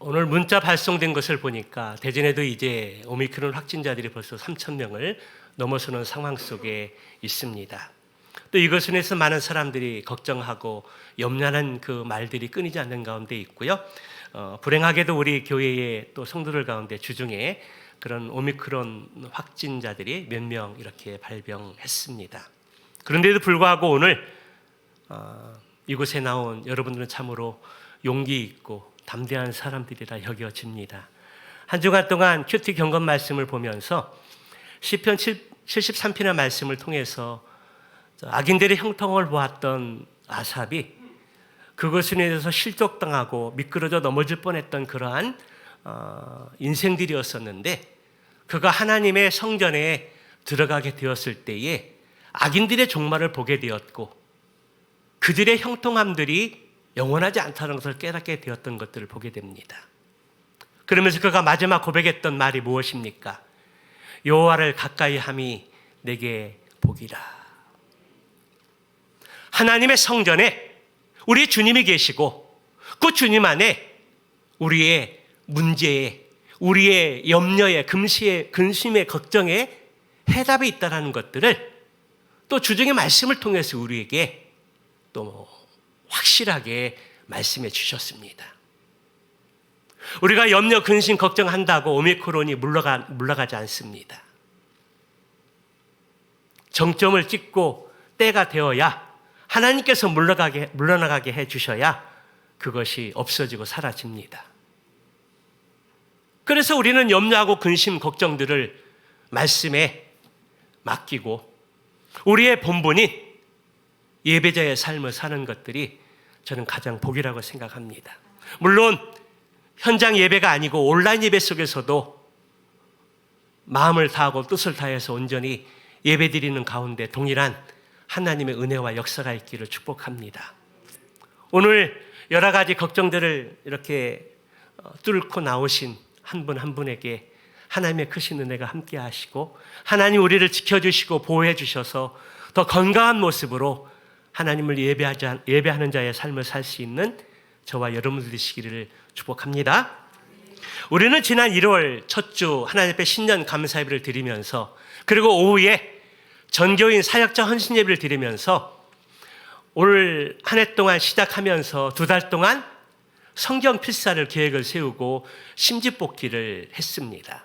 오늘 문자 발송된 것을 보니까 대전에도 이제 오미크론 확진자들이 벌써 3,000명을 넘어서는 상황 속에 있습니다. 또 이것을 해서 많은 사람들이 걱정하고 염려하는 그 말들이 끊이지 않는 가운데 있고요. 불행하게도 우리 교회의 또 성도들 가운데 주중에 그런 오미크론 확진자들이 몇 명 이렇게 발병했습니다. 그런데도 불구하고 오늘 이곳에 나온 여러분들은 참으로 용기 있고 담대한 사람들이라 여겨집니다. 한 주간 동안 큐티 경건 말씀을 보면서 시편 73편의 말씀을 통해서 악인들의 형통을 보았던 아삽이 그것에 대해서 실족당하고 미끄러져 넘어질 뻔했던 그러한 인생들이었었는데, 그가 하나님의 성전에 들어가게 되었을 때에 악인들의 종말을 보게 되었고 그들의 형통함들이 영원하지 않다는 것을 깨닫게 되었던 것들을 보게 됩니다. 그러면서 그가 마지막 고백했던 말이 무엇입니까? 여호와를 가까이 함이 내게 복이라. 하나님의 성전에 우리 주님이 계시고 그 주님 안에 우리의 문제에, 우리의 염려에, 근심에, 걱정에 해답이 있다는 것들을 또 주중의 말씀을 통해서 우리에게 또 확실하게 말씀해 주셨습니다. 우리가 염려, 근심, 걱정한다고 오미크론이 물러가지 않습니다. 정점을 찍고 때가 되어야 하나님께서 물러나가게 해주셔야 그것이 없어지고 사라집니다. 그래서 우리는 염려하고 근심, 걱정들을 말씀에 맡기고 우리의 본분인 예배자의 삶을 사는 것들이 저는 가장 복이라고 생각합니다. 물론 현장 예배가 아니고 온라인 예배 속에서도 마음을 다하고 뜻을 다해서 온전히 예배드리는 가운데 동일한 하나님의 은혜와 역사가 있기를 축복합니다. 오늘 여러 가지 걱정들을 이렇게 뚫고 나오신 한 분 한 분에게 하나님의 크신 은혜가 함께 하시고 하나님 우리를 지켜주시고 보호해 주셔서 더 건강한 모습으로 하나님을 예배하는 자의 삶을 살 수 있는 저와 여러분들 되시기를 축복합니다. 우리는 지난 1월 첫 주 하나님 앞에 신년 감사 예배를 드리면서, 그리고 오후에 전교인 사역자 헌신 예배를 드리면서 올 한 해 동안 시작하면서 2달 동안 성경 필사를 계획을 세우고 심집 뽑기를 했습니다.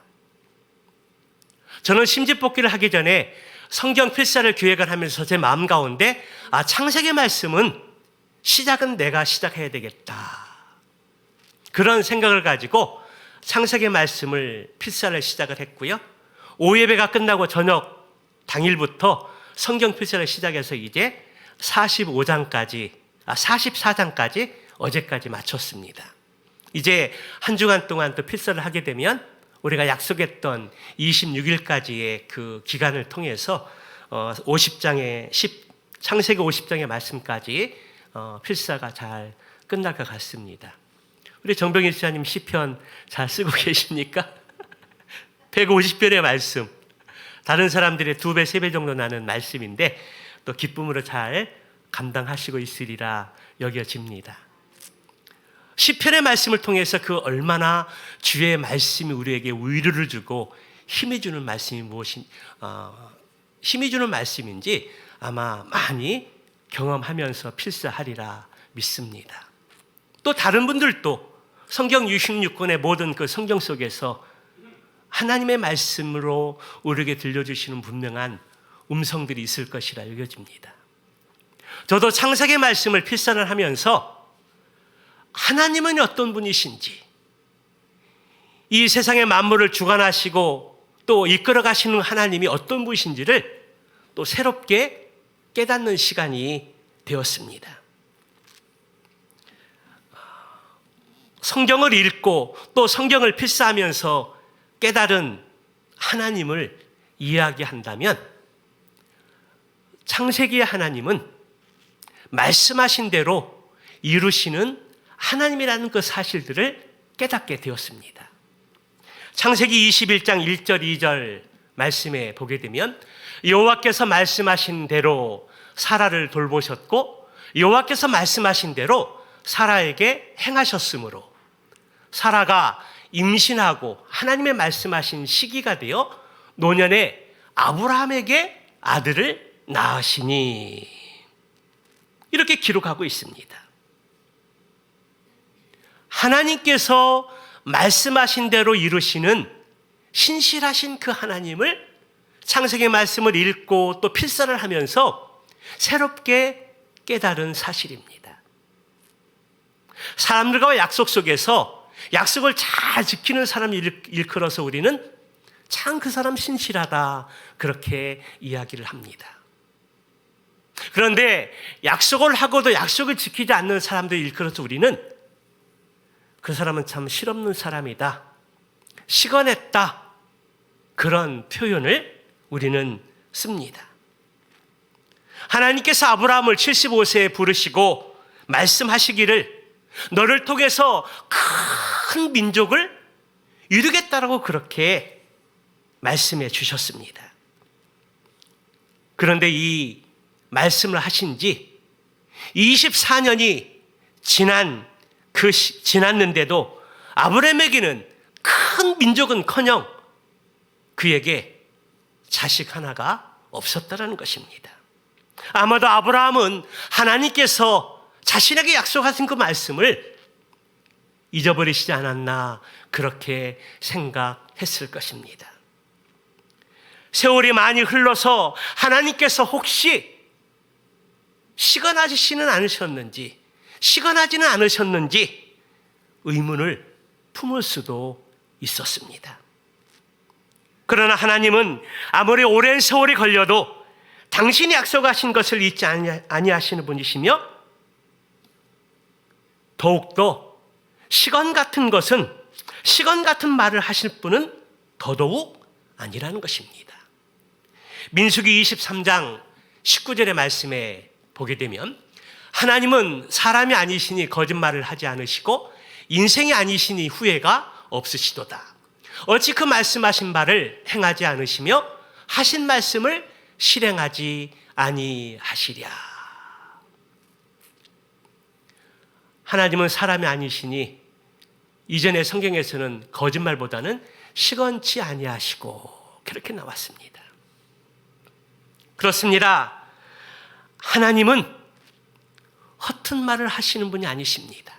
저는 심집 뽑기를 하기 전에 성경 필사를 기획을 하면서 제 마음 가운데 창세기 말씀은 시작은 내가 시작해야 되겠다, 그런 생각을 가지고 창세기 말씀을 필사를 시작을 했고요. 오후 예배가 끝나고 저녁 당일부터 성경 필사를 시작해서 이제 44장까지 어제까지 마쳤습니다. 이제 한 주간 동안 또 필사를 하게 되면 우리가 약속했던 26일까지의 그 기간을 통해서 창세기 50장의 말씀까지 필사가 잘 끝날 것 같습니다. 우리 정병일 지사님 시편 잘 쓰고 계십니까? 150편의 말씀, 다른 사람들의 2배, 3배 정도 나는 말씀인데 또 기쁨으로 잘 감당하시고 있으리라 여겨집니다. 시편의 말씀을 통해서 그 얼마나 주의 말씀이 우리에게 위로를 주고 힘이 주는 말씀인지 아마 많이 경험하면서 필사하리라 믿습니다. 또 다른 분들도 성경 66권의 모든 그 성경 속에서 하나님의 말씀으로 우리에게 들려주시는 분명한 음성들이 있을 것이라 여겨집니다. 저도 창세기 말씀을 필사를 하면서 하나님은 어떤 분이신지, 이 세상의 만물을 주관하시고 또 이끌어 가시는 하나님이 어떤 분이신지를 또 새롭게 깨닫는 시간이 되었습니다. 성경을 읽고 또 성경을 필사하면서 깨달은 하나님을 이야기한다면 창세기의 하나님은 말씀하신 대로 이루시는 하나님이라는 그 사실들을 깨닫게 되었습니다. 창세기 21장 1절 2절 말씀에 보게 되면 여호와께서 말씀하신 대로 사라를 돌보셨고 여호와께서 말씀하신 대로 사라에게 행하셨으므로 사라가 임신하고 하나님의 말씀하신 시기가 되어 노년에 아브라함에게 아들을 낳으시니 이렇게 기록하고 있습니다. 하나님께서 말씀하신 대로 이루시는 신실하신 그 하나님을 창세기 말씀을 읽고 또 필사를 하면서 새롭게 깨달은 사실입니다. 사람들과 약속 속에서 약속을 잘 지키는 사람을 일컬어서 우리는 참 그 사람 신실하다 그렇게 이야기를 합니다. 그런데 약속을 하고도 약속을 지키지 않는 사람들 일컬어서 우리는 그 사람은 참 실없는 사람이다, 시건했다, 그런 표현을 우리는 씁니다. 하나님께서 아브라함을 75세에 부르시고 말씀하시기를 너를 통해서 큰 민족을 이루겠다라고 그렇게 말씀해 주셨습니다. 그런데 이 말씀을 하신 지 24년이 지났는데도 아브라함에게는 큰 민족은커녕 그에게 자식 하나가 없었다라는 것입니다. 아마도 아브라함은 하나님께서 자신에게 약속하신 그 말씀을 잊어버리시지 않았나 그렇게 생각했을 것입니다. 세월이 많이 흘러서 하나님께서 혹시 시건하지는 않으셨는지 의문을 품을 수도 있었습니다. 그러나 하나님은 아무리 오랜 세월이 걸려도 당신이 약속하신 것을 잊지 아니하시는 분이시며 더욱더 시건 같은 말을 하실 분은 더더욱 아니라는 것입니다. 민수기 23장 19절의 말씀에 보게 되면 하나님은 사람이 아니시니 거짓말을 하지 않으시고 인생이 아니시니 후회가 없으시도다. 어찌 그 말씀하신 바를 행하지 않으시며 하신 말씀을 실행하지 아니하시랴. 하나님은 사람이 아니시니 이전의 성경에서는 거짓말보다는 시건치 아니하시고 그렇게 나왔습니다. 그렇습니다. 하나님은 허튼 말을 하시는 분이 아니십니다.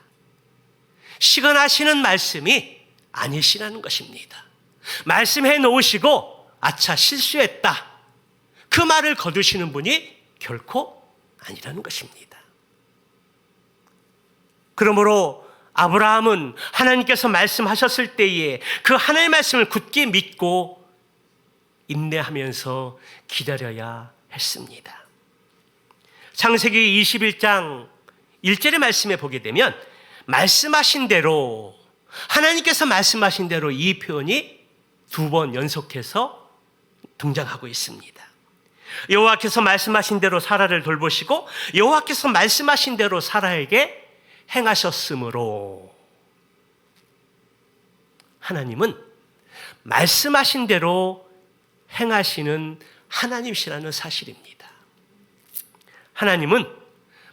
시건하시는 말씀이 아니시라는 것입니다. 말씀해 놓으시고 아차 실수했다, 그 말을 거두시는 분이 결코 아니라는 것입니다. 그러므로 아브라함은 하나님께서 말씀하셨을 때에 그 하나님의 말씀을 굳게 믿고 인내하면서 기다려야 했습니다. 창세기 21장 1절의 말씀에 보게 되면 말씀하신 대로, 하나님께서 말씀하신 대로 이 표현이 2번 연속해서 등장하고 있습니다. 여호와께서 말씀하신 대로 사라를 돌보시고 여호와께서 말씀하신 대로 사라에게 행하셨으므로, 하나님은 말씀하신 대로 행하시는 하나님이시라는 사실입니다. 하나님은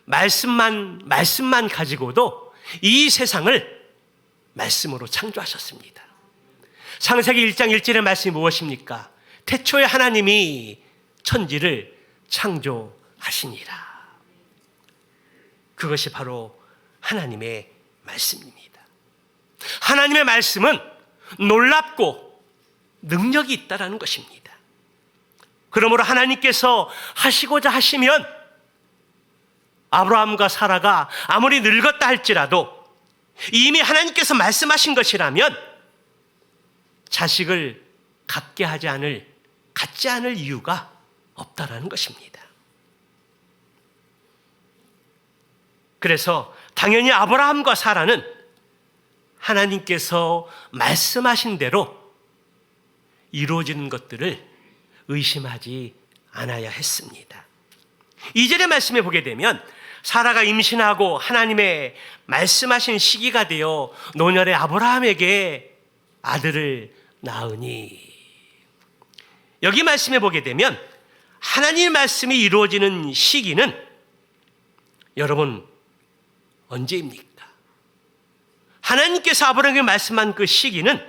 말씀만 가지고도 이 세상을 말씀으로 창조하셨습니다. 창세기 1장 1절의 말씀이 무엇입니까? 태초에 하나님이 천지를 창조하시니라. 그것이 바로 하나님의 말씀입니다. 하나님의 말씀은 놀랍고 능력이 있다라는 것입니다. 그러므로 하나님께서 하시고자 하시면 아브라함과 사라가 아무리 늙었다 할지라도 이미 하나님께서 말씀하신 것이라면 자식을 갖지 않을 이유가 없다라는 것입니다. 그래서 당연히 아브라함과 사라는 하나님께서 말씀하신 대로 이루어지는 것들을 의심하지 않아야 했습니다. 2절의 말씀에 보게 되면 사라가 임신하고 하나님의 말씀하신 시기가 되어 노년의 아브라함에게 아들을 낳으니, 여기 말씀에 보게 되면 하나님의 말씀이 이루어지는 시기는 여러분 언제입니까? 하나님께서 아브라함에게 말씀한 그 시기는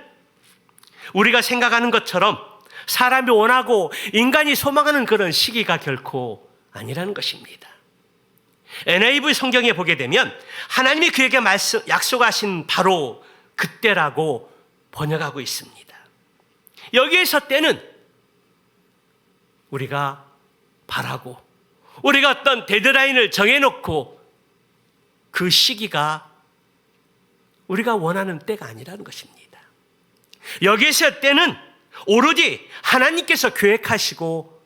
우리가 생각하는 것처럼 사람이 원하고 인간이 소망하는 그런 시기가 결코 아니라는 것입니다. NIV 성경에 보게 되면 하나님이 그에게 약속하신 바로 그때라고 번역하고 있습니다. 여기에서 때는 우리가 바라고 우리가 어떤 데드라인을 정해놓고 그 시기가 우리가 원하는 때가 아니라는 것입니다. 여기에서 때는 오로지 하나님께서 계획하시고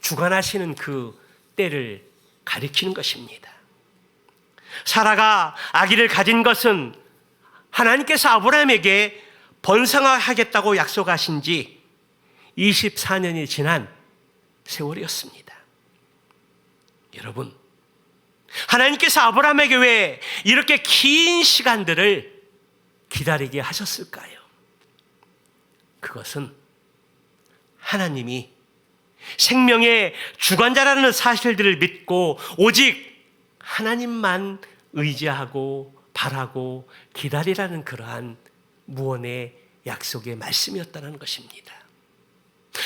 주관하시는 그 때를 가리키는 것입니다. 사라가 아기를 가진 것은 하나님께서 아브라함에게 번성하겠다고 약속하신 지 24년이 지난 세월이었습니다. 여러분, 하나님께서 아브라함에게 왜 이렇게 긴 시간들을 기다리게 하셨을까요? 그것은 하나님이 생명의 주관자라는 사실들을 믿고 오직 하나님만 의지하고 바라고 기다리라는 그러한 무언의 약속의 말씀이었다는 것입니다.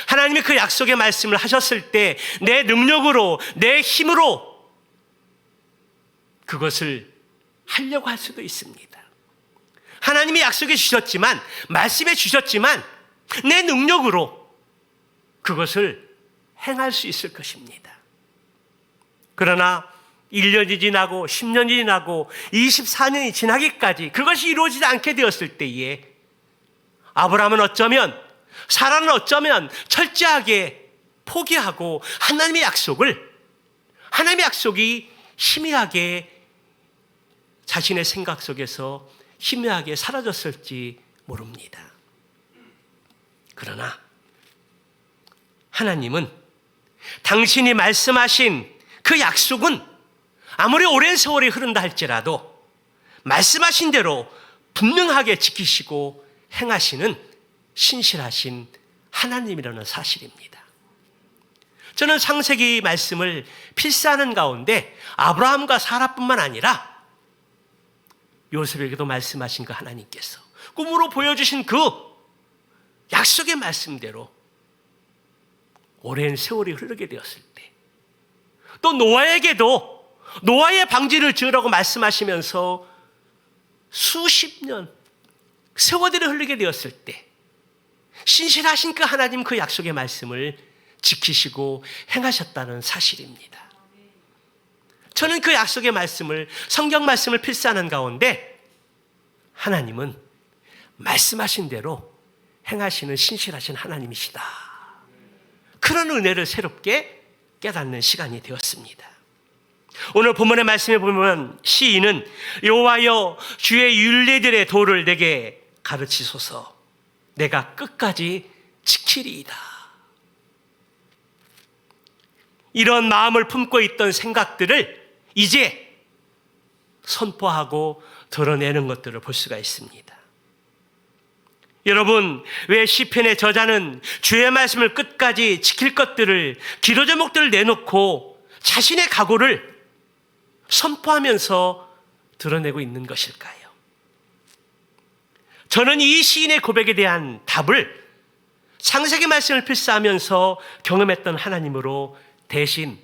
하나님이 그 약속의 말씀을 하셨을 때 내 능력으로 내 힘으로 그것을 하려고 할 수도 있습니다. 하나님이 약속해 주셨지만 말씀해 주셨지만 내 능력으로 그것을 행할 수 있을 것입니다. 그러나 1년이 지나고 10년이 지나고 24년이 지나기까지 그것이 이루어지지 않게 되었을 때에 아브라함은 어쩌면 사라는 어쩌면 철저하게 포기하고 하나님의 약속이 희미하게 자신의 생각 속에서 희미하게 사라졌을지 모릅니다. 그러나 하나님은 당신이 말씀하신 그 약속은 아무리 오랜 세월이 흐른다 할지라도 말씀하신 대로 분명하게 지키시고 행하시는 신실하신 하나님이라는 사실입니다. 저는 창세기 말씀을 필사하는 가운데 아브라함과 사라뿐만 아니라 요셉에게도 말씀하신 그 하나님께서 꿈으로 보여주신 그 약속의 말씀대로 오랜 세월이 흐르게 되었을 때, 또 노아에게도 노아의 방주를 지으라고 말씀하시면서 수십 년 세월들이 흐르게 되었을 때 신실하신 그 하나님 그 약속의 말씀을 지키시고 행하셨다는 사실입니다. 저는 그 약속의 말씀을, 성경 말씀을 필사하는 가운데 하나님은 말씀하신 대로 행하시는 신실하신 하나님이시다, 그런 은혜를 새롭게 깨닫는 시간이 되었습니다. 오늘 본문의 말씀에 보면 시인은 여호와여 주의 율례들의 도를 내게 가르치소서, 내가 끝까지 지키리이다. 이런 마음을 품고 있던 생각들을 이제 선포하고 드러내는 것들을 볼 수가 있습니다. 여러분, 왜 시편의 저자는 주의 말씀을 끝까지 지킬 것들을, 기도 제목들을 내놓고 자신의 각오를 선포하면서 드러내고 있는 것일까요? 저는 이 시인의 고백에 대한 답을 창세기 말씀을 필사하면서 경험했던 하나님으로 대신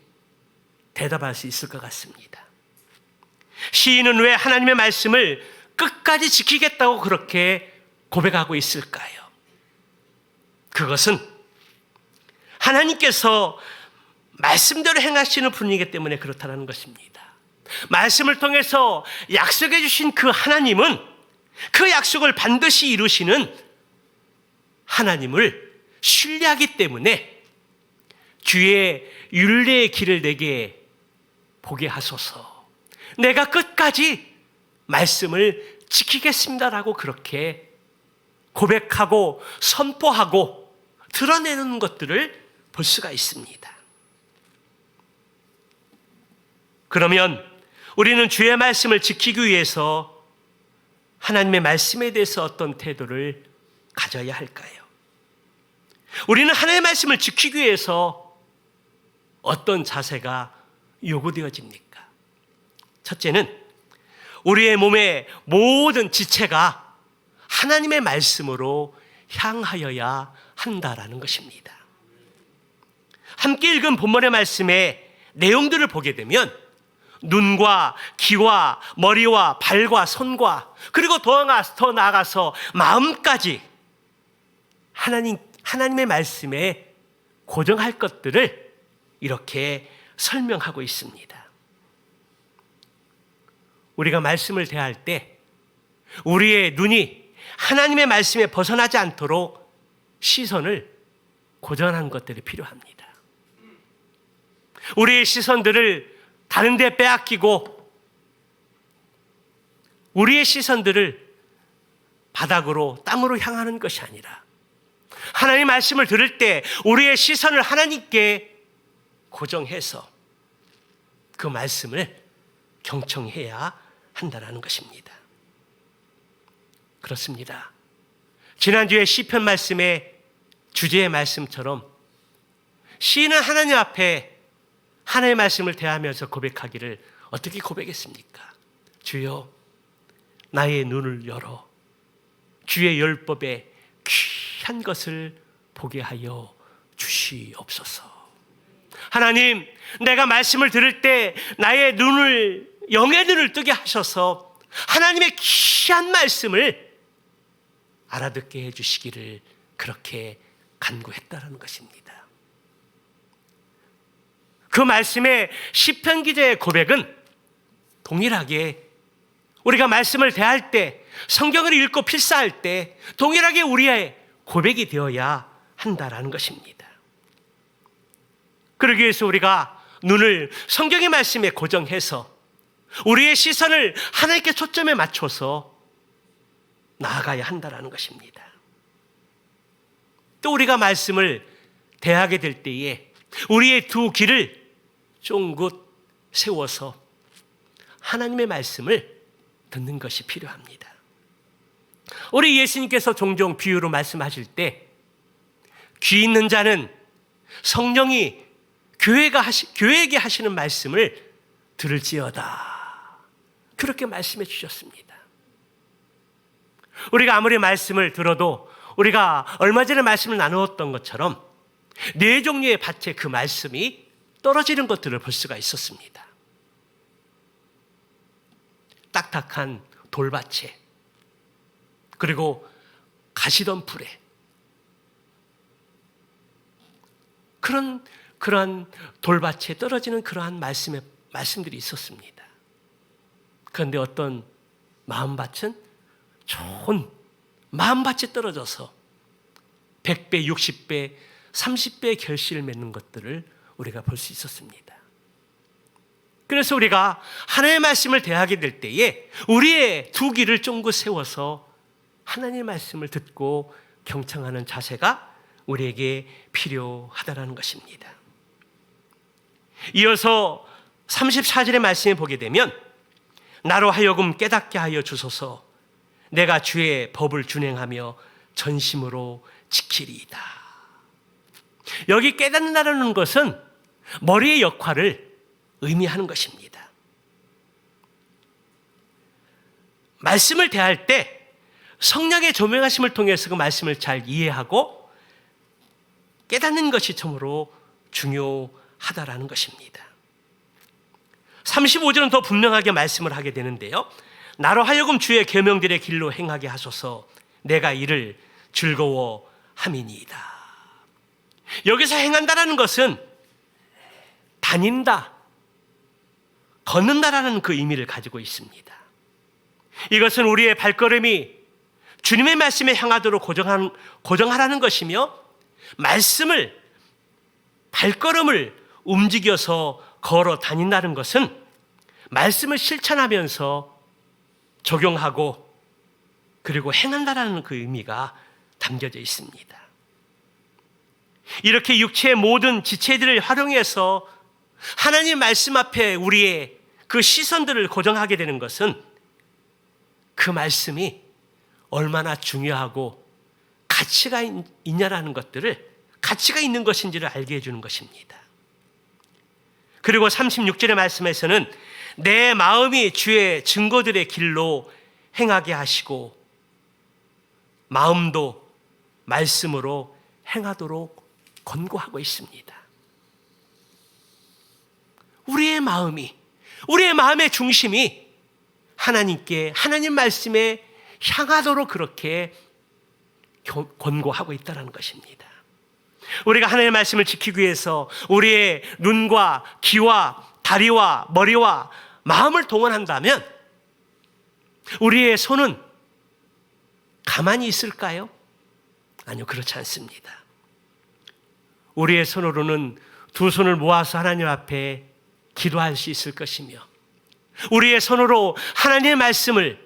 대답할 수 있을 것 같습니다. 시인은 왜 하나님의 말씀을 끝까지 지키겠다고 그렇게 고백하고 있을까요? 그것은 하나님께서 말씀대로 행하시는 분이기 때문에 그렇다는 것입니다. 말씀을 통해서 약속해 주신 그 하나님은 그 약속을 반드시 이루시는 하나님을 신뢰하기 때문에 주의 율례의 길을 내게 보게 하소서, 내가 끝까지 말씀을 지키겠습니다라고 그렇게 고백하고 선포하고 드러내는 것들을 볼 수가 있습니다. 그러면 우리는 주의 말씀을 지키기 위해서 하나님의 말씀에 대해서 어떤 태도를 가져야 할까요? 우리는 하나님의 말씀을 지키기 위해서 어떤 자세가 요구되어집니까? 첫째는 우리의 몸의 모든 지체가 하나님의 말씀으로 향하여야 한다라는 것입니다. 함께 읽은 본문의 말씀의 내용들을 보게 되면 눈과 귀와 머리와 발과 손과 그리고 더 나아가서 마음까지 하나님의 말씀에 고정할 것들을 이렇게 설명하고 있습니다. 우리가 말씀을 대할 때 우리의 눈이 하나님의 말씀에 벗어나지 않도록 시선을 고정하는 것들이 필요합니다. 우리의 시선들을 다른 데 빼앗기고 우리의 시선들을 바닥으로 땅으로 향하는 것이 아니라 하나님 말씀을 들을 때 우리의 시선을 하나님께 고정해서 그 말씀을 경청해야 한다는 것입니다. 그렇습니다. 지난주에 시편 말씀의 주제의 말씀처럼 시인은 하나님 앞에 하나님의 말씀을 대하면서 고백하기를 어떻게 고백했습니까? 주여 나의 눈을 열어 주의 율법에 귀한 것을 보게 하여 주시옵소서. 하나님, 내가 말씀을 들을 때 나의 눈을, 영의 눈을 뜨게 하셔서 하나님의 귀한 말씀을 알아듣게 해주시기를 그렇게 간구했다라는 것입니다. 그 말씀의 시편 기자의 고백은 동일하게 우리가 말씀을 대할 때, 성경을 읽고 필사할 때 동일하게 우리의 고백이 되어야 한다라는 것입니다. 그러기 위해서 우리가 눈을 성경의 말씀에 고정해서 우리의 시선을 하나님께 초점에 맞춰서 나아가야 한다라는 것입니다. 또 우리가 말씀을 대하게 될 때에 우리의 두 귀를 쫑긋 세워서 하나님의 말씀을 듣는 것이 필요합니다. 우리 예수님께서 종종 비유로 말씀하실 때 귀 있는 자는 성령이 교회에게 하시는 말씀을 들을지어다, 그렇게 말씀해 주셨습니다. 우리가 아무리 말씀을 들어도 우리가 얼마 전에 말씀을 나누었던 것처럼 네 종류의 밭에 그 말씀이 떨어지는 것들을 볼 수가 있었습니다. 딱딱한 돌밭에, 그리고 가시덤불에, 그러한 돌밭에 떨어지는 그러한 말씀들이 있었습니다. 그런데 어떤 마음밭은 좋은 마음밭에 떨어져서 100배, 60배, 30배의 결실을 맺는 것들을 우리가 볼 수 있었습니다. 그래서 우리가 하나님의 말씀을 대하게 될 때에 우리의 두 귀를 쫑긋 세워서 하나님의 말씀을 듣고 경청하는 자세가 우리에게 필요하다는 것입니다. 이어서 34절의 말씀에 보게 되면 나로 하여금 깨닫게 하여 주소서, 내가 주의 법을 준행하며 전심으로 지키리이다. 여기 깨닫는다는 것은 머리의 역할을 의미하는 것입니다. 말씀을 대할 때 성령의 조명하심을 통해서 그 말씀을 잘 이해하고 깨닫는 것이 참으로 중요하다라는 것입니다. 35절은 더 분명하게 말씀을 하게 되는데요, 나로 하여금 주의 계명들의 길로 행하게 하소서, 내가 이를 즐거워함이니이다. 여기서 행한다라는 것은 다닌다, 걷는다라는 그 의미를 가지고 있습니다. 이것은 우리의 발걸음이 주님의 말씀에 향하도록 고정하라는 것이며, 발걸음을 움직여서 걸어 다닌다는 것은 말씀을 실천하면서 적용하고 그리고 행한다라는 그 의미가 담겨져 있습니다. 이렇게 육체의 모든 지체들을 활용해서 하나님 말씀 앞에 우리의 그 시선들을 고정하게 되는 것은 그 말씀이 얼마나 중요하고 가치가 있냐라는 것들을, 가치가 있는 것인지를 알게 해주는 것입니다. 그리고 36절의 말씀에서는 내 마음이 주의 증거들의 길로 행하게 하시고 마음도 말씀으로 행하도록 권고하고 있습니다. 우리의 마음의 중심이 하나님께, 하나님 말씀에 향하도록 그렇게 권고하고 있다는 것입니다. 우리가 하나님의 말씀을 지키기 위해서 우리의 눈과 귀와 다리와 머리와 마음을 동원한다면 우리의 손은 가만히 있을까요? 아니요, 그렇지 않습니다. 우리의 손으로는 두 손을 모아서 하나님 앞에 기도할 수 있을 것이며 우리의 손으로 하나님의 말씀을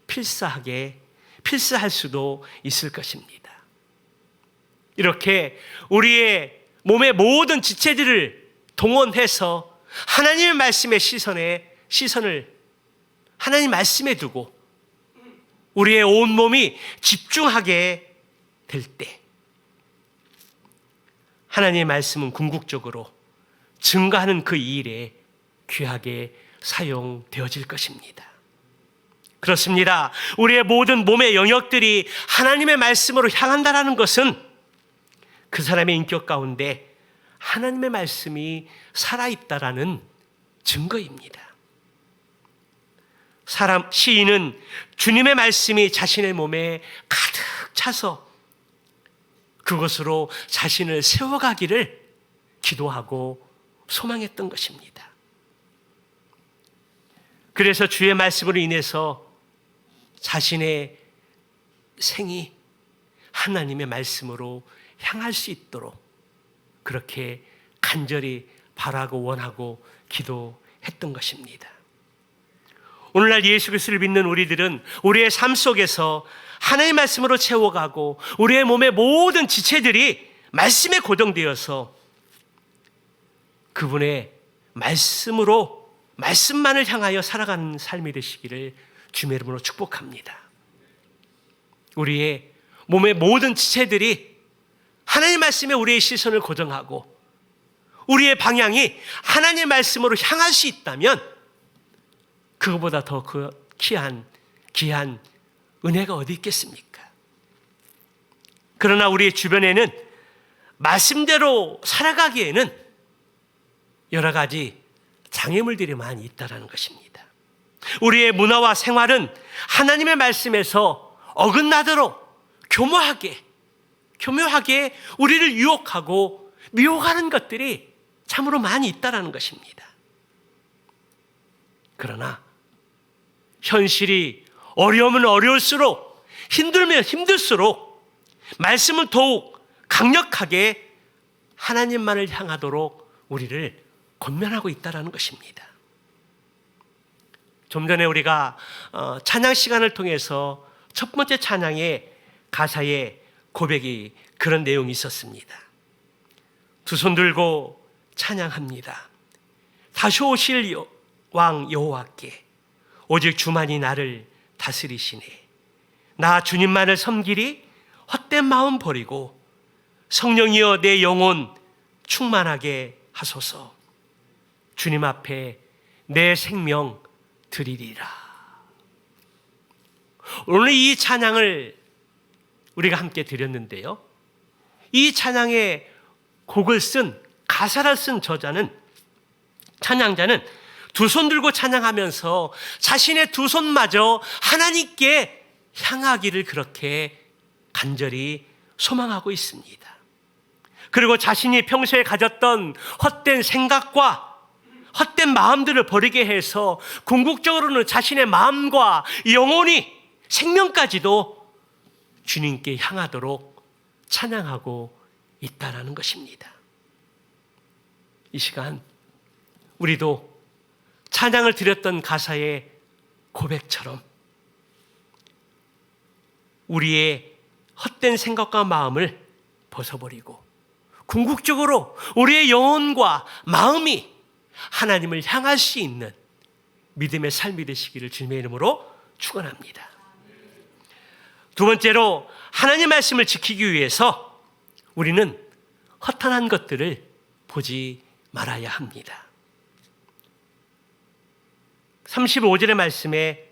필사할 수도 있을 것입니다. 이렇게 우리의 몸의 모든 지체들을 동원해서 하나님의 말씀의 시선을 하나님 말씀에 두고 우리의 온몸이 집중하게 될 때 하나님의 말씀은 궁극적으로 증거하는 그 일에 귀하게 사용되어질 것입니다. 그렇습니다. 우리의 모든 몸의 영역들이 하나님의 말씀으로 향한다는 것은 그 사람의 인격 가운데 하나님의 말씀이 살아있다라는 증거입니다. 시인은 주님의 말씀이 자신의 몸에 가득 차서 그것으로 자신을 세워가기를 기도하고 소망했던 것입니다. 그래서 주의 말씀으로 인해서 자신의 생이 하나님의 말씀으로 향할 수 있도록 그렇게 간절히 바라고 원하고 기도했던 것입니다. 오늘날 예수 그리스도를 믿는 우리들은 우리의 삶 속에서 하나님의 말씀으로 채워가고 우리의 몸의 모든 지체들이 말씀에 고정되어서 그분의 말씀만을 향하여 살아가는 삶이 되시기를 주님의 이름으로 축복합니다. 우리의 몸의 모든 지체들이 하나님의 말씀에 우리의 시선을 고정하고 우리의 방향이 하나님의 말씀으로 향할 수 있다면 그것보다 더 귀한 은혜가 어디 있겠습니까? 그러나 우리의 주변에는 말씀대로 살아가기에는 여러 가지 장애물들이 많이 있다는 것입니다. 우리의 문화와 생활은 하나님의 말씀에서 어긋나도록 교묘하게 우리를 유혹하고 미혹하는 것들이 참으로 많이 있다는 것입니다. 그러나 현실이 어려우면 어려울수록 힘들면 힘들수록 말씀은 더욱 강력하게 하나님만을 향하도록 우리를 권면하고 있다는 것입니다. 좀 전에 우리가 찬양 시간을 통해서 첫 번째 찬양의 가사에 고백이 그런 내용이 있었습니다. 두 손 들고 찬양합니다. 다시 오실 왕 여호와께 오직 주만이 나를 다스리시네. 나 주님만을 섬기리 헛된 마음 버리고 성령이여 내 영혼 충만하게 하소서. 주님 앞에 내 생명 드리리라. 오늘 이 찬양을 우리가 함께 드렸는데요, 이 찬양의 곡을 쓴 가사를 쓴 찬양자는 두 손 들고 찬양하면서 자신의 두 손마저 하나님께 향하기를 그렇게 간절히 소망하고 있습니다. 그리고 자신이 평소에 가졌던 헛된 생각과 헛된 마음들을 버리게 해서 궁극적으로는 자신의 마음과 영혼이 생명까지도 주님께 향하도록 찬양하고 있다는 것입니다. 이 시간 우리도 찬양을 드렸던 가사의 고백처럼 우리의 헛된 생각과 마음을 벗어버리고 궁극적으로 우리의 영혼과 마음이 하나님을 향할 수 있는 믿음의 삶이 되시기를 주님의 이름으로 축원합니다. 두 번째로 하나님의 말씀을 지키기 위해서 우리는 허탄한 것들을 보지 말아야 합니다. 35절의 말씀에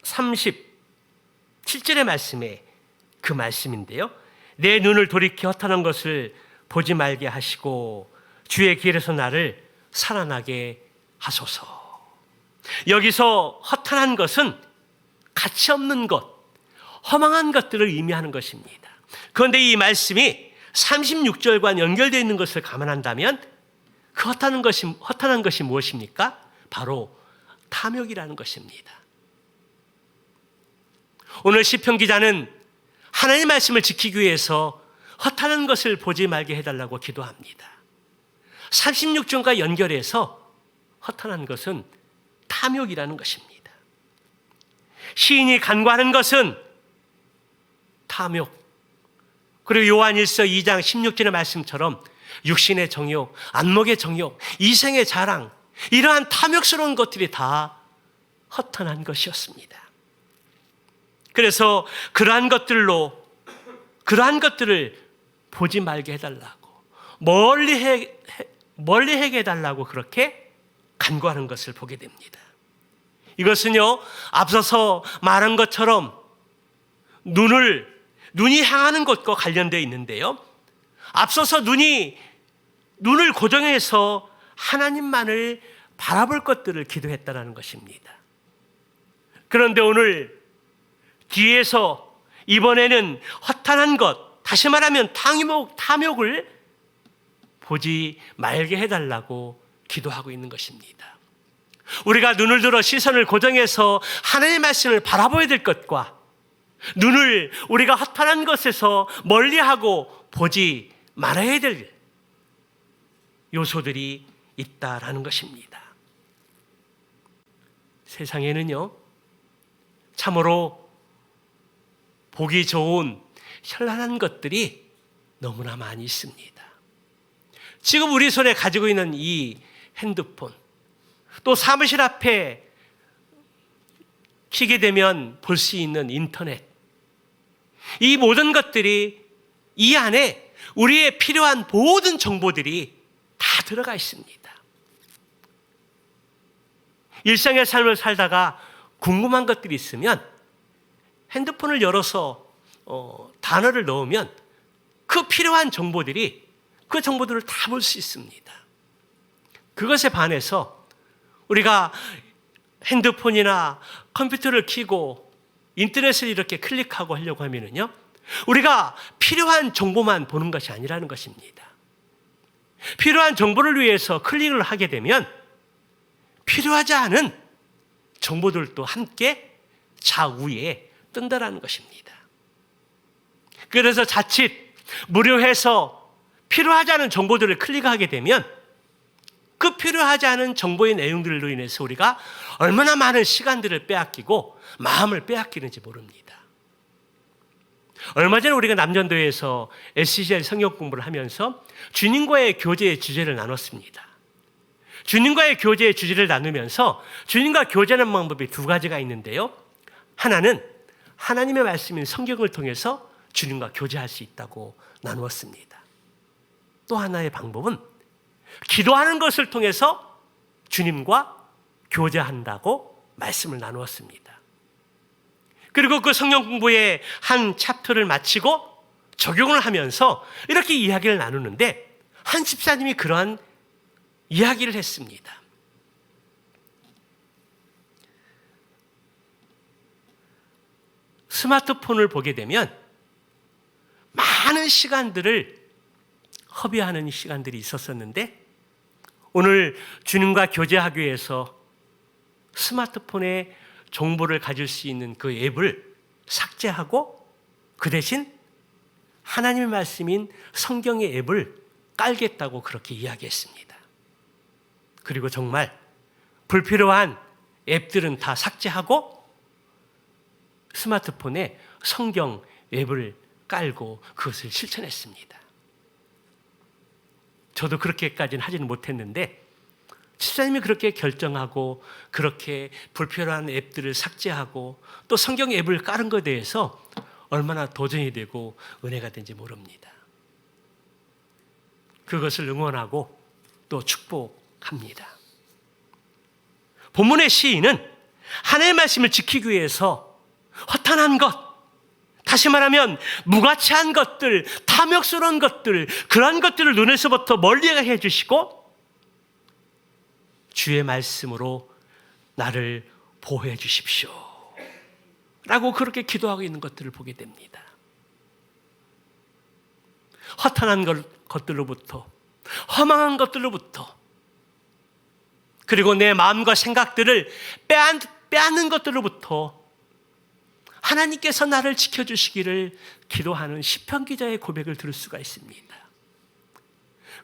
37절의 말씀에 그 말씀인데요. 내 눈을 돌이켜 허탄한 것을 보지 말게 하시고 주의 길에서 나를 살아나게 하소서. 여기서 허탄한 것은 가치 없는 것, 허망한 것들을 의미하는 것입니다. 그런데 이 말씀이 36절과 연결되어 있는 것을 감안한다면 그 허탄한 것이 무엇입니까? 바로 탐욕이라는 것입니다. 오늘 시편 기자는 하나님의 말씀을 지키기 위해서 허탄한 것을 보지 말게 해달라고 기도합니다. 36절과 연결해서 허탄한 것은 탐욕이라는 것입니다. 시인이 간구하는 것은 탐욕, 그리고 요한일서 2장 16절의 말씀처럼 육신의 정욕, 안목의 정욕, 이생의 자랑, 이러한 탐욕스러운 것들이 다 허탄한 것이었습니다. 그래서 그러한 것들을 보지 말게 해달라고, 멀리 하게 해달라고 그렇게 간구하는 것을 보게 됩니다. 이것은요, 앞서서 말한 것처럼 눈이 향하는 것과 관련되어 있는데요. 앞서서 눈을 고정해서 하나님만을 바라볼 것들을 기도했다는 것입니다. 그런데 오늘 뒤에서 이번에는 허탄한 것, 다시 말하면 탐욕을 보지 말게 해달라고 기도하고 있는 것입니다. 우리가 눈을 들어 시선을 고정해서 하나님의 말씀을 바라봐야 될 것과 눈을 우리가 허탄한 것에서 멀리하고 보지 말아야 될 요소들이 있다라는 것입니다. 세상에는요, 참으로 보기 좋은 현란한 것들이 너무나 많이 있습니다. 지금 우리 손에 가지고 있는 이 핸드폰, 또 사무실 앞에 키게 되면 볼 수 있는 인터넷, 이 모든 것들이 이 안에 우리의 필요한 모든 정보들이 다 들어가 있습니다. 일상의 삶을 살다가 궁금한 것들이 있으면 핸드폰을 열어서 단어를 넣으면 그 필요한 정보들을 다 볼 수 있습니다. 그것에 반해서 우리가 핸드폰이나 컴퓨터를 켜고 인터넷을 이렇게 클릭하고 하려고 하면은요, 우리가 필요한 정보만 보는 것이 아니라는 것입니다. 필요한 정보를 위해서 클릭을 하게 되면 필요하지 않은 정보들도 함께 좌우에 뜬다라는 것입니다. 그래서 자칫 무료해서 필요하지 않은 정보들을 클릭하게 되면 그 필요하지 않은 정보의 내용들로 인해서 우리가 얼마나 많은 시간들을 빼앗기고 마음을 빼앗기는지 모릅니다. 얼마 전에 우리가 남전도에서 SCGI 성경 공부를 하면서 주님과의 교제의 주제를 나눴습니다. 주님과의 교제의 주제를 나누면서 주님과 교제하는 방법이 두 가지가 있는데요. 하나는 하나님의 말씀인 성경을 통해서 주님과 교제할 수 있다고 나누었습니다. 또 하나의 방법은 기도하는 것을 통해서 주님과 교제한다고 말씀을 나누었습니다. 그리고 그 성경 공부의 한 챕터를 마치고 적용을 하면서 이렇게 이야기를 나누는데 한 집사님이 그러한 이야기를 했습니다. 스마트폰을 보게 되면 많은 시간들을 허비하는 시간들이 있었었는데 오늘 주님과 교제하기 위해서 스마트폰에 정보를 가질 수 있는 그 앱을 삭제하고 그 대신 하나님의 말씀인 성경의 앱을 깔겠다고 그렇게 이야기했습니다. 그리고 정말 불필요한 앱들은 다 삭제하고 스마트폰에 성경 앱을 깔고 그것을 실천했습니다. 저도 그렇게까지는 하지는 못했는데 집사님이 그렇게 결정하고 그렇게 불필요한 앱들을 삭제하고 또 성경 앱을 깔은 것에 대해서 얼마나 도전이 되고 은혜가 된지 모릅니다. 그것을 응원하고 또 축복합니다. 본문의 시인은 하나님의 말씀을 지키기 위해서 허탄한 것, 다시 말하면 무가치한 것들, 탐욕스러운 것들, 그런 것들을 눈에서부터 멀리하게 해주시고 주의 말씀으로 나를 보호해 주십시오 라고 그렇게 기도하고 있는 것들을 보게 됩니다. 허탄한 것들로부터, 허망한 것들로부터, 그리고 내 마음과 생각들을 빼앗는 것들로부터 하나님께서 나를 지켜주시기를 기도하는 시편 기자의 고백을 들을 수가 있습니다.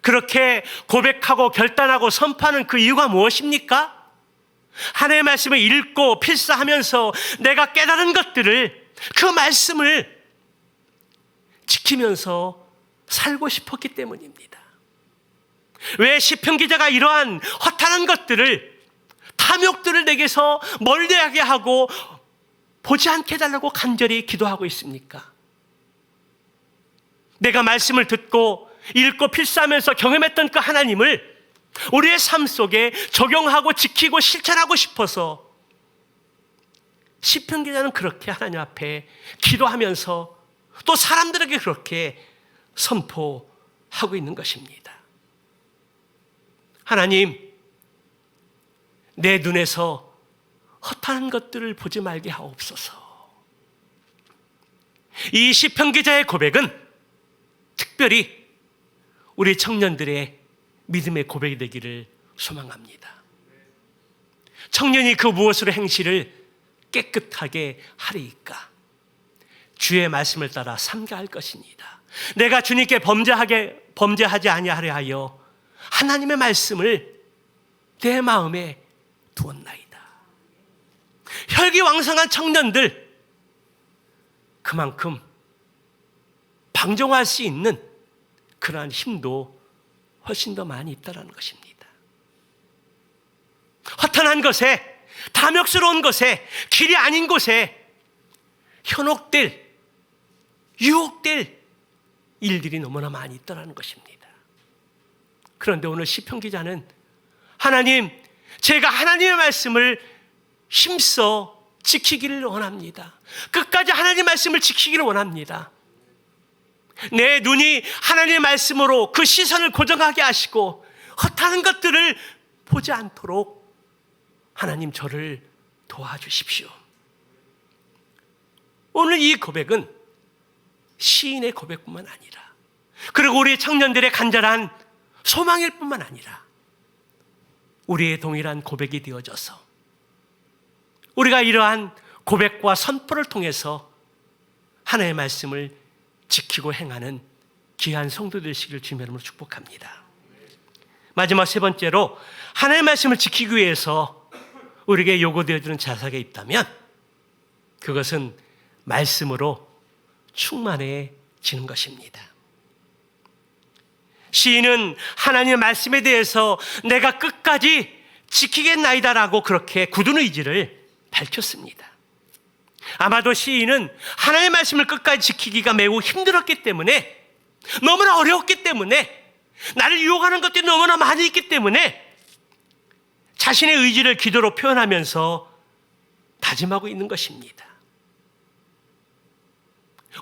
그렇게 고백하고 결단하고 선포하는 그 이유가 무엇입니까? 하나님의 말씀을 읽고 필사하면서 내가 깨달은 것들을, 그 말씀을 지키면서 살고 싶었기 때문입니다. 왜 시편 기자가 이러한 허탄한 것들을, 탐욕들을 내게서 멀리하게 하고 보지 않게 해달라고 간절히 기도하고 있습니까? 내가 말씀을 듣고 읽고 필사하면서 경험했던 그 하나님을 우리의 삶 속에 적용하고 지키고 실천하고 싶어서 시편 기자는 그렇게 하나님 앞에 기도하면서 또 사람들에게 그렇게 선포하고 있는 것입니다. 하나님, 내 눈에서 허탄한 것들을 보지 말게 하옵소서. 이 시편 기자의 고백은 특별히 우리 청년들의 믿음의 고백이 되기를 소망합니다. 청년이 그 무엇으로 행실을 깨끗하게 하리이까? 주의 말씀을 따라 삼게 할 것입니다. 내가 주님께 범죄하지 아니하려 하여 하나님의 말씀을 내 마음에 두었나이다. 혈기왕성한 청년들, 그만큼 방종할 수 있는 그러한 힘도 훨씬 더 많이 있다는 것입니다. 허탄한 것에, 탐욕스러운 것에, 길이 아닌 곳에 현혹될, 유혹될 일들이 너무나 많이 있다는 것입니다. 그런데 오늘 시편 기자는 하나님, 제가 하나님의 말씀을 힘써 지키기를 원합니다. 끝까지 하나님의 말씀을 지키기를 원합니다. 내 눈이 하나님의 말씀으로 그 시선을 고정하게 하시고 허탄한 것들을 보지 않도록 하나님 저를 도와주십시오. 오늘 이 고백은 시인의 고백뿐만 아니라, 그리고 우리 청년들의 간절한 소망일 뿐만 아니라 우리의 동일한 고백이 되어져서 우리가 이러한 고백과 선포를 통해서 하나님의 말씀을 지키고 행하는 귀한 성도 되시기를 주님의 이름으로 축복합니다. 마지막 세 번째로, 하나님의 말씀을 지키기 위해서 우리에게 요구되어지는 자세가 있다면 그것은 말씀으로 충만해지는 것입니다. 시인은 하나님의 말씀에 대해서 내가 끝까지 지키겠나이다라고 그렇게 굳은 의지를 밝혔습니다. 아마도 시인은 하나님의 말씀을 끝까지 지키기가 매우 힘들었기 때문에, 너무나 어려웠기 때문에, 나를 유혹하는 것들이 너무나 많이 있기 때문에 자신의 의지를 기도로 표현하면서 다짐하고 있는 것입니다.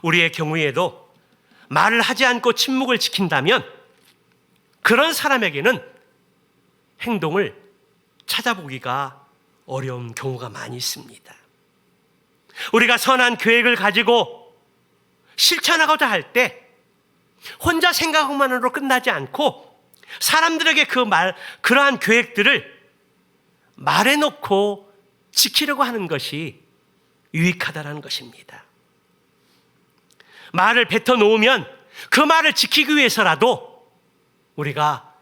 우리의 경우에도 말을 하지 않고 침묵을 지킨다면 그런 사람에게는 행동을 찾아보기가 어려운 경우가 많이 있습니다. 우리가 선한 계획을 가지고 실천하고자 할 때 혼자 생각만으로 끝나지 않고 사람들에게 그러한 계획들을 말해놓고 지키려고 하는 것이 유익하다는 것입니다. 말을 뱉어놓으면 그 말을 지키기 위해서라도 우리가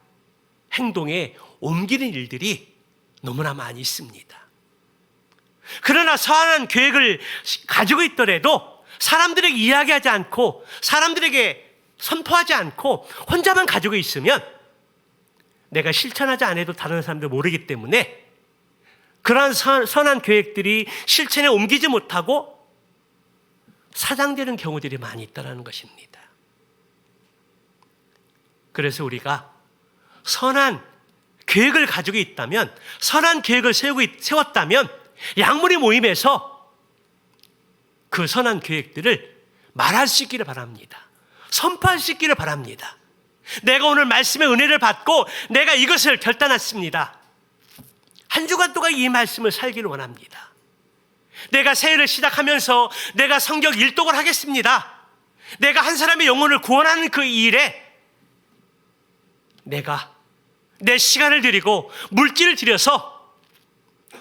행동에 옮기는 일들이 너무나 많이 있습니다. 그러나 선한 계획을 가지고 있더라도 사람들에게 이야기하지 않고, 사람들에게 선포하지 않고 혼자만 가지고 있으면 내가 실천하지 않아도 다른 사람들 모르기 때문에 그러한 선한 계획들이 실천에 옮기지 못하고 사장되는 경우들이 많이 있다는 것입니다. 그래서 우리가 선한 계획을 가지고 있다면, 선한 계획을 세웠다면 양무리 모임에서 그 선한 계획들을 말할 수 있기를 바랍니다. 선포할 수 있기를 바랍니다. 내가 오늘 말씀의 은혜를 받고 내가 이것을 결단했습니다. 한 주간 동안 이 말씀을 살기를 원합니다. 내가 새해를 시작하면서 내가 성경 일독을 하겠습니다. 내가 한 사람의 영혼을 구원하는 그 일에 내가 내 시간을 들이고 물질을 들여서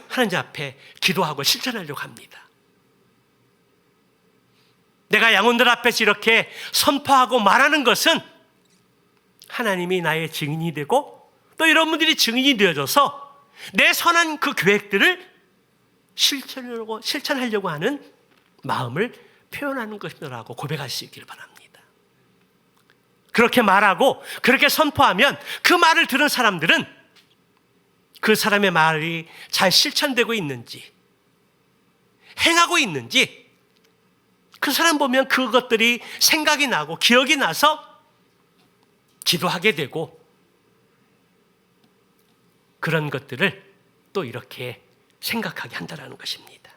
하나님 앞에 기도하고 실천하려고 합니다. 내가 양원들 앞에서 이렇게 선포하고 말하는 것은 하나님이 나의 증인이 되고 또 여러분들이 증인이 되어줘서 내 선한 그 계획들을 실천하려고 하는 마음을 표현하는 것이라고 고백할 수 있기를 바랍니다. 그렇게 말하고 그렇게 선포하면 그 말을 들은 사람들은 그 사람의 말이 잘 실천되고 있는지, 행하고 있는지, 그 사람 보면 그것들이 생각이 나고 기억이 나서 기도하게 되고, 그런 것들을 또 이렇게 생각하게 한다는 것입니다.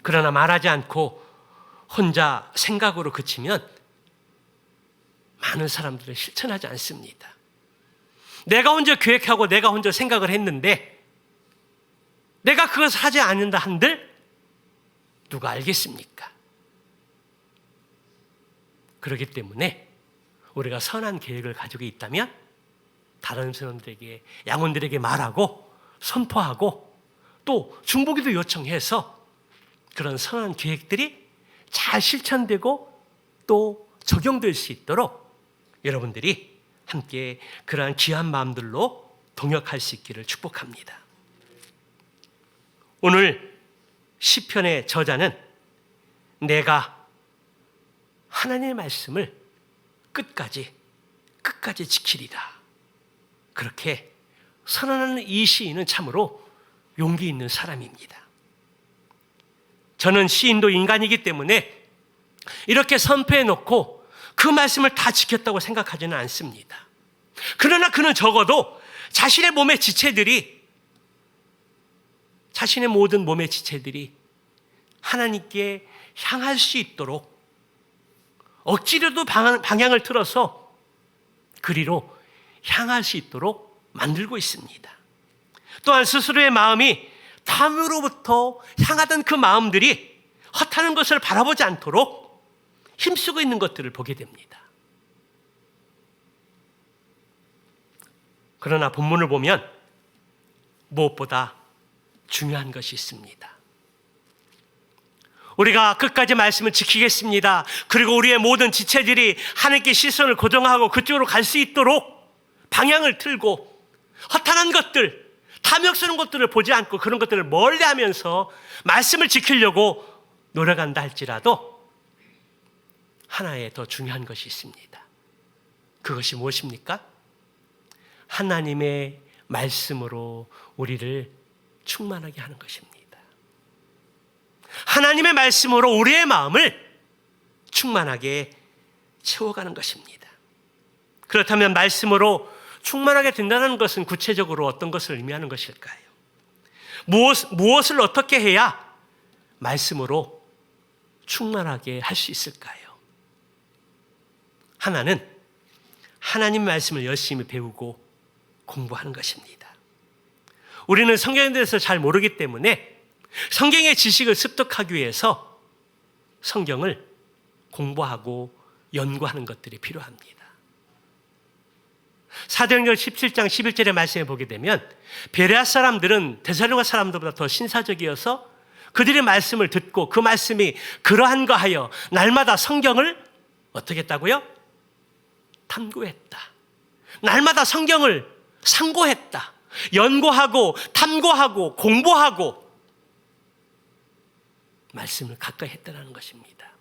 그러나 말하지 않고 혼자 생각으로 그치면 많은 사람들은 실천하지 않습니다. 내가 혼자 계획하고 내가 혼자 생각을 했는데 내가 그것을 하지 않는다 한들 누가 알겠습니까? 그렇기 때문에 우리가 선한 계획을 가지고 있다면 다른 사람들에게, 양원들에게 말하고 선포하고 또 중보기도 요청해서 그런 선한 계획들이 잘 실천되고 또 적용될 수 있도록 여러분들이 함께 그러한 귀한 마음들로 동역할 수 있기를 축복합니다. 오늘 시편의 저자는 내가 하나님의 말씀을 끝까지 지키리라, 그렇게 선언하는 이 시인은 참으로 용기 있는 사람입니다. 저는 시인도 인간이기 때문에 이렇게 선포해 놓고 그 말씀을 다 지켰다고 생각하지는 않습니다. 그러나 그는 적어도 자신의 모든 몸의 지체들이 하나님께 향할 수 있도록 억지로도 방향을 틀어서 그리로 향할 수 있도록 만들고 있습니다. 또한 스스로의 마음이 탐으로부터 향하던 그 마음들이 헛하는 것을 바라보지 않도록 힘쓰고 있는 것들을 보게 됩니다. 그러나 본문을 보면 무엇보다 중요한 것이 있습니다. 우리가 끝까지 말씀을 지키겠습니다. 그리고 우리의 모든 지체들이 하나님께 시선을 고정하고 그쪽으로 갈 수 있도록 방향을 틀고 허탄한 것들, 탐욕스러운 것들을 보지 않고 그런 것들을 멀리하면서 말씀을 지키려고 노력한다 할지라도 하나의 더 중요한 것이 있습니다. 그것이 무엇입니까? 하나님의 말씀으로 우리를 충만하게 하는 것입니다. 하나님의 말씀으로 우리의 마음을 충만하게 채워가는 것입니다. 그렇다면 말씀으로 충만하게 된다는 것은 구체적으로 어떤 것을 의미하는 것일까요? 무엇을 어떻게 해야 말씀으로 충만하게 할 수 있을까요? 하나는 하나님 말씀을 열심히 배우고 공부하는 것입니다. 우리는 성경에 대해서 잘 모르기 때문에 성경의 지식을 습득하기 위해서 성경을 공부하고 연구하는 것들이 필요합니다. 사도행전 17장 11절의 말씀에 보게 되면 베레아 사람들은 데살로니가 사람들보다 더 신사적이어서 그들의 말씀을 듣고 그 말씀이 그러한가 하여 날마다 성경을 어떻게 했다고요? 탐구했다. 날마다 성경을 상고했다. 연구하고 탐구하고 공부하고 말씀을 가까이 했다는 것입니다.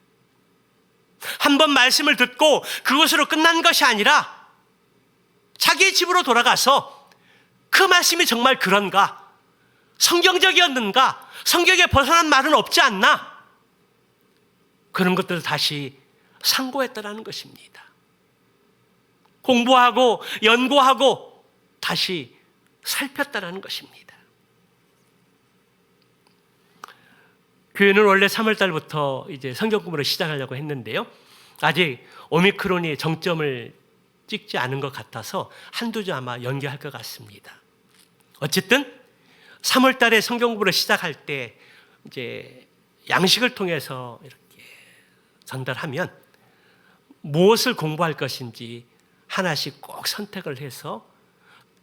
한 번 말씀을 듣고 그것으로 끝난 것이 아니라 자기의 집으로 돌아가서 그 말씀이 정말 그런가? 성경적이었는가? 성경에 벗어난 말은 없지 않나? 그런 것들을 다시 상고했다는 것입니다. 공부하고 연구하고 다시 살폈다라는 것입니다. 교회는 원래 3월 달부터 이제 성경 공부를 시작하려고 했는데요. 아직 오미크론이 정점을 찍지 않은 것 같아서 한두 주 아마 연기할 것 같습니다. 어쨌든 3월 달에 성경 공부를 시작할 때 이제 양식을 통해서 이렇게 전달하면 무엇을 공부할 것인지 하나씩 꼭 선택을 해서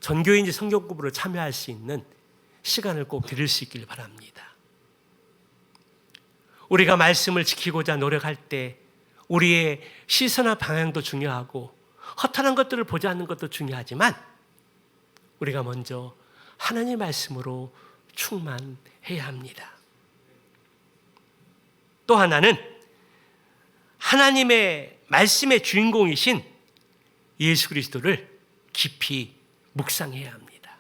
전교인지 성경 공부를 참여할 수 있는 시간을 꼭 드릴 수 있길 바랍니다. 우리가 말씀을 지키고자 노력할 때 우리의 시선과 방향도 중요하고 허탄한 것들을 보지 않는 것도 중요하지만 우리가 먼저 하나님의 말씀으로 충만해야 합니다. 또 하나는 하나님의 말씀의 주인공이신 예수 그리스도를 깊이 묵상해야 합니다.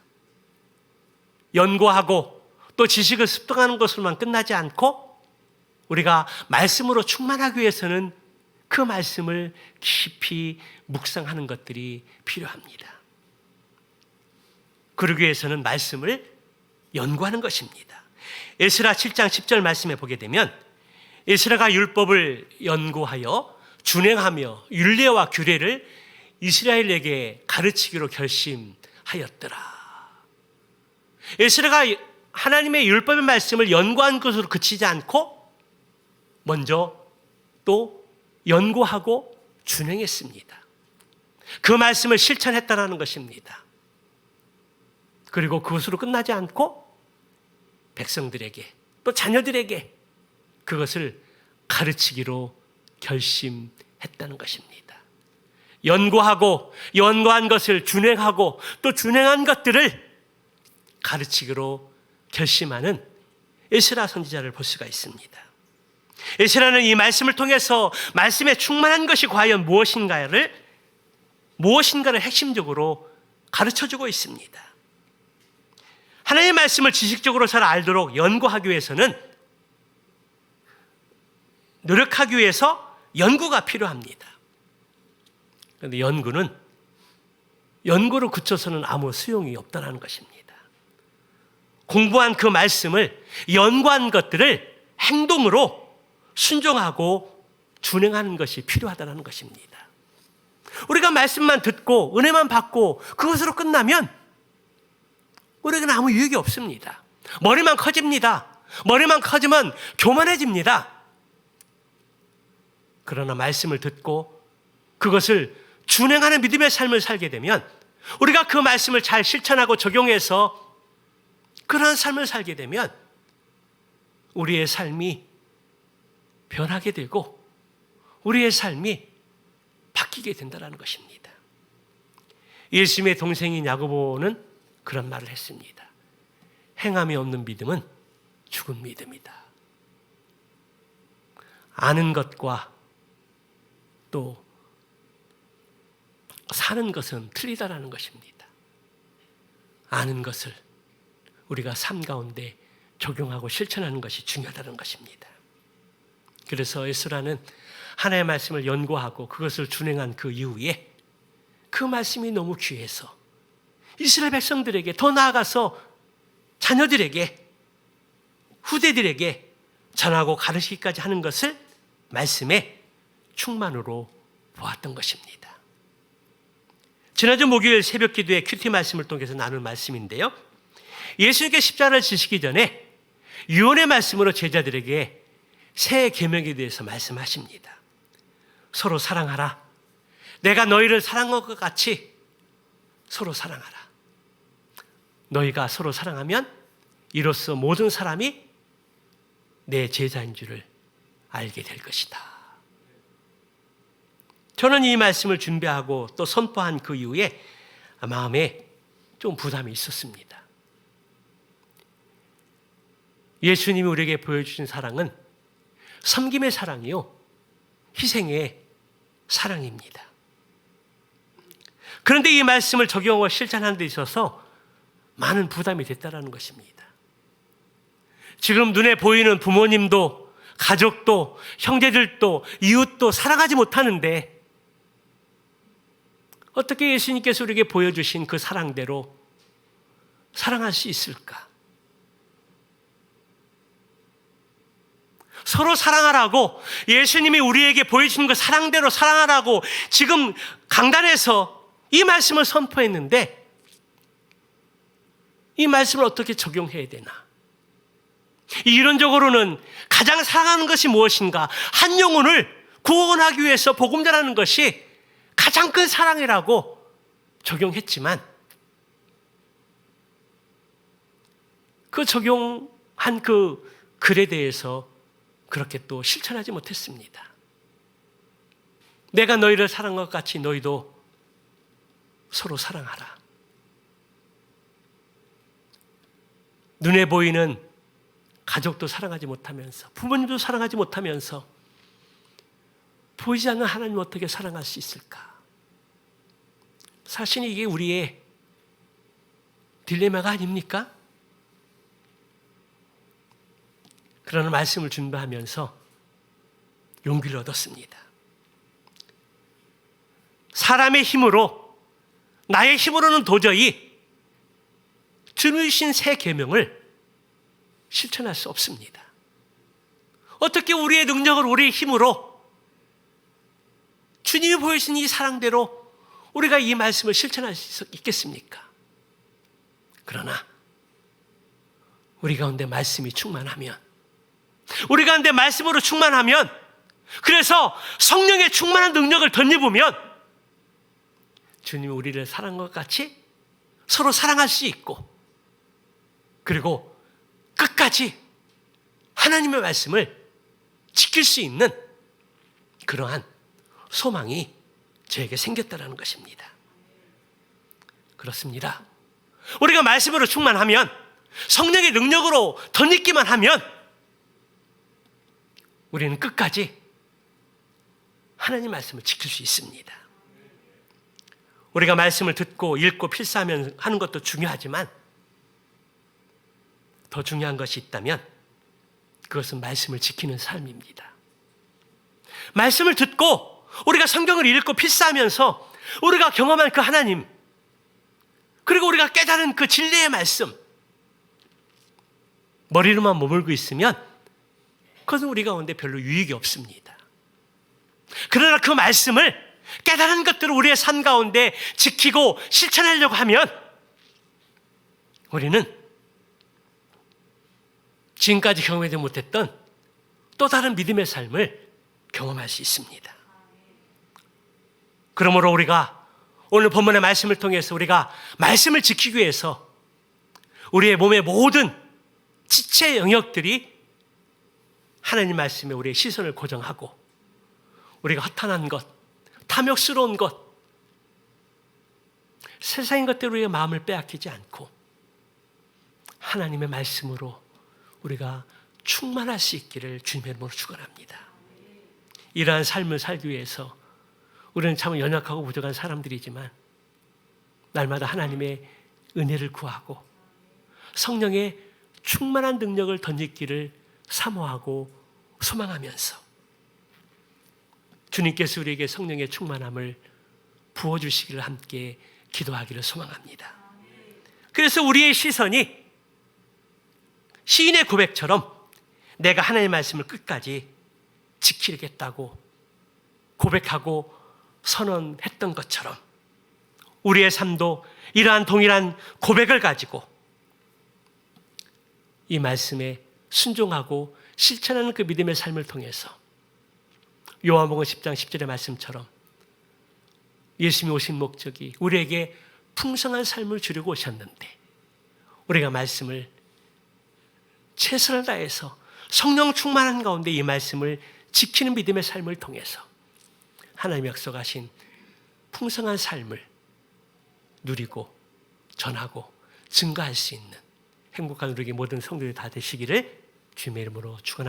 연구하고 또 지식을 습득하는 것으로만 끝나지 않고 우리가 말씀으로 충만하기 위해서는 그 말씀을 깊이 묵상하는 것들이 필요합니다. 그러기 위해서는 말씀을 연구하는 것입니다. 에스라 7장 10절 말씀에 보게 되면 에스라가 율법을 연구하여 준행하며 율례와 규례를 이스라엘에게 가르치기로 결심하였더라. 에스라가 하나님의 율법의 말씀을 연구한 것으로 그치지 않고 먼저 또 연구하고 준행했습니다. 그 말씀을 실천했다라는 것입니다. 그리고 그것으로 끝나지 않고 백성들에게 또 자녀들에게 그것을 가르치기로 결심했다는 것입니다. 연구하고 연구한 것을 준행하고 또 준행한 것들을 가르치기로 결심하는 에스라 선지자를 볼 수가 있습니다. 에스라는 이 말씀을 통해서 말씀에 충만한 것이 과연 무엇인가를 핵심적으로 가르쳐주고 있습니다. 하나님의 말씀을 지식적으로 잘 알도록 연구하기 위해서는 노력하기 위해서 연구가 필요합니다. 그런데 연구로 그쳐서는 아무 소용이 없다는 것입니다. 공부한 그 말씀을 연구한 것들을 행동으로 순종하고 준행하는 것이 필요하다는 것입니다. 우리가 말씀만 듣고 은혜만 받고 그것으로 끝나면 우리에게는 아무 유익이 없습니다. 머리만 커집니다. 머리만 커지면 교만해집니다. 그러나 말씀을 듣고 그것을 준행하는 믿음의 삶을 살게 되면 우리가 그 말씀을 잘 실천하고 적용해서 그러한 삶을 살게 되면 우리의 삶이 변하게 되고 우리의 삶이 바뀌게 된다는 것입니다. 예수님의 동생인 야고보는 그런 말을 했습니다. 행함이 없는 믿음은 죽은 믿음이다. 아는 것과 또 사는 것은 틀리다라는 것입니다. 아는 것을 우리가 삶 가운데 적용하고 실천하는 것이 중요하다는 것입니다. 그래서 에스라는 하나님의 말씀을 연구하고 그것을 준행한 그 이후에 그 말씀이 너무 귀해서 이스라엘 백성들에게 더 나아가서 자녀들에게 후대들에게 전하고 가르치기까지 하는 것을 말씀의 충만으로 보았던 것입니다. 지난주 목요일 새벽 기도의 큐티 말씀을 통해서 나눌 말씀인데요. 예수님께 십자가를 지시기 전에 유언의 말씀으로 제자들에게 새 계명에 대해서 말씀하십니다. 서로 사랑하라. 내가 너희를 사랑한 것 같이 서로 사랑하라. 너희가 서로 사랑하면 이로써 모든 사람이 내 제자인 줄을 알게 될 것이다. 저는 이 말씀을 준비하고 또 선포한 그 이후에 마음에 좀 부담이 있었습니다. 예수님이 우리에게 보여주신 사랑은 섬김의 사랑이요, 희생의 사랑입니다. 그런데 이 말씀을 적용하고 실천하는 데 있어서 많은 부담이 됐다는 것입니다. 지금 눈에 보이는 부모님도 가족도 형제들도 이웃도 사랑하지 못하는데 어떻게 예수님께서 우리에게 보여주신 그 사랑대로 사랑할 수 있을까? 서로 사랑하라고 예수님이 우리에게 보여주신 그 사랑대로 사랑하라고 지금 강단에서 이 말씀을 선포했는데 이 말씀을 어떻게 적용해야 되나? 이론적으로는 가장 사랑하는 것이 무엇인가? 한 영혼을 구원하기 위해서 복음 전하는 것이 가장 큰 사랑이라고 적용했지만 그 적용한 그 글에 대해서 그렇게 또 실천하지 못했습니다. 내가 너희를 사랑한 것 같이 너희도 서로 사랑하라. 눈에 보이는 가족도 사랑하지 못하면서 부모님도 사랑하지 못하면서 보이지 않는 하나님을 어떻게 사랑할 수 있을까? 사실 이게 우리의 딜레마가 아닙니까? 그러나 말씀을 준비하면서 용기를 얻었습니다. 사람의 힘으로, 나의 힘으로는 도저히 주님이 주신 새 계명을 실천할 수 없습니다. 어떻게 우리의 능력을, 우리의 힘으로 주님이 보여주신 이 사랑대로 우리가 이 말씀을 실천할 수 있겠습니까? 그러나 우리 가운데 말씀이 충만하면, 우리 가운데 말씀으로 충만하면, 그래서 성령의 충만한 능력을 덧입으면 주님이 우리를 사랑한 것 같이 서로 사랑할 수 있고, 그리고 끝까지 하나님의 말씀을 지킬 수 있는 그러한 소망이 저에게 생겼다는 것입니다. 그렇습니다. 우리가 말씀으로 충만하면, 성령의 능력으로 덧입기만 하면 우리는 끝까지 하나님 말씀을 지킬 수 있습니다. 우리가 말씀을 듣고 읽고 필사하면 하는 것도 중요하지만 더 중요한 것이 있다면 그것은 말씀을 지키는 삶입니다. 말씀을 듣고 우리가 성경을 읽고 필사하면서 우리가 경험한 그 하나님, 그리고 우리가 깨달은 그 진리의 말씀, 머리로만 머물고 있으면 그것은 우리 가운데 별로 유익이 없습니다. 그러나 그 말씀을, 깨달은 것들을 우리의 삶 가운데 지키고 실천하려고 하면 우리는 지금까지 경험하지 못했던 또 다른 믿음의 삶을 경험할 수 있습니다. 그러므로 우리가 오늘 본문의 말씀을 통해서 우리가 말씀을 지키기 위해서 우리의 몸의 모든 지체 영역들이 하나님 말씀에 우리의 시선을 고정하고, 우리가 허탄한 것, 탐욕스러운 것, 세상인 것대로 우리의 마음을 빼앗기지 않고 하나님의 말씀으로 우리가 충만할 수 있기를 주님의 이름으로 축원합니다. 이러한 삶을 살기 위해서 우리는 참 연약하고 부족한 사람들이지만 날마다 하나님의 은혜를 구하고 성령의 충만한 능력을 덧입기를 사모하고 소망하면서 주님께서 우리에게 성령의 충만함을 부어주시기를 함께 기도하기를 소망합니다. 그래서 우리의 시선이 시인의 고백처럼 내가 하나님의 말씀을 끝까지 지키겠다고 고백하고 선언했던 것처럼 우리의 삶도 이러한 동일한 고백을 가지고 이 말씀에 순종하고 실천하는 그 믿음의 삶을 통해서 요한복음 10장 10절의 말씀처럼 예수님이 오신 목적이 우리에게 풍성한 삶을 주려고 오셨는데 우리가 말씀을 최선을 다해서 성령 충만한 가운데 이 말씀을 지키는 믿음의 삶을 통해서 하나님이 약속하신 풍성한 삶을 누리고 전하고 증거할 수 있는 행복한 우리 모든 성도들이 다 되시기를 주님의 이름으로 축원합니다.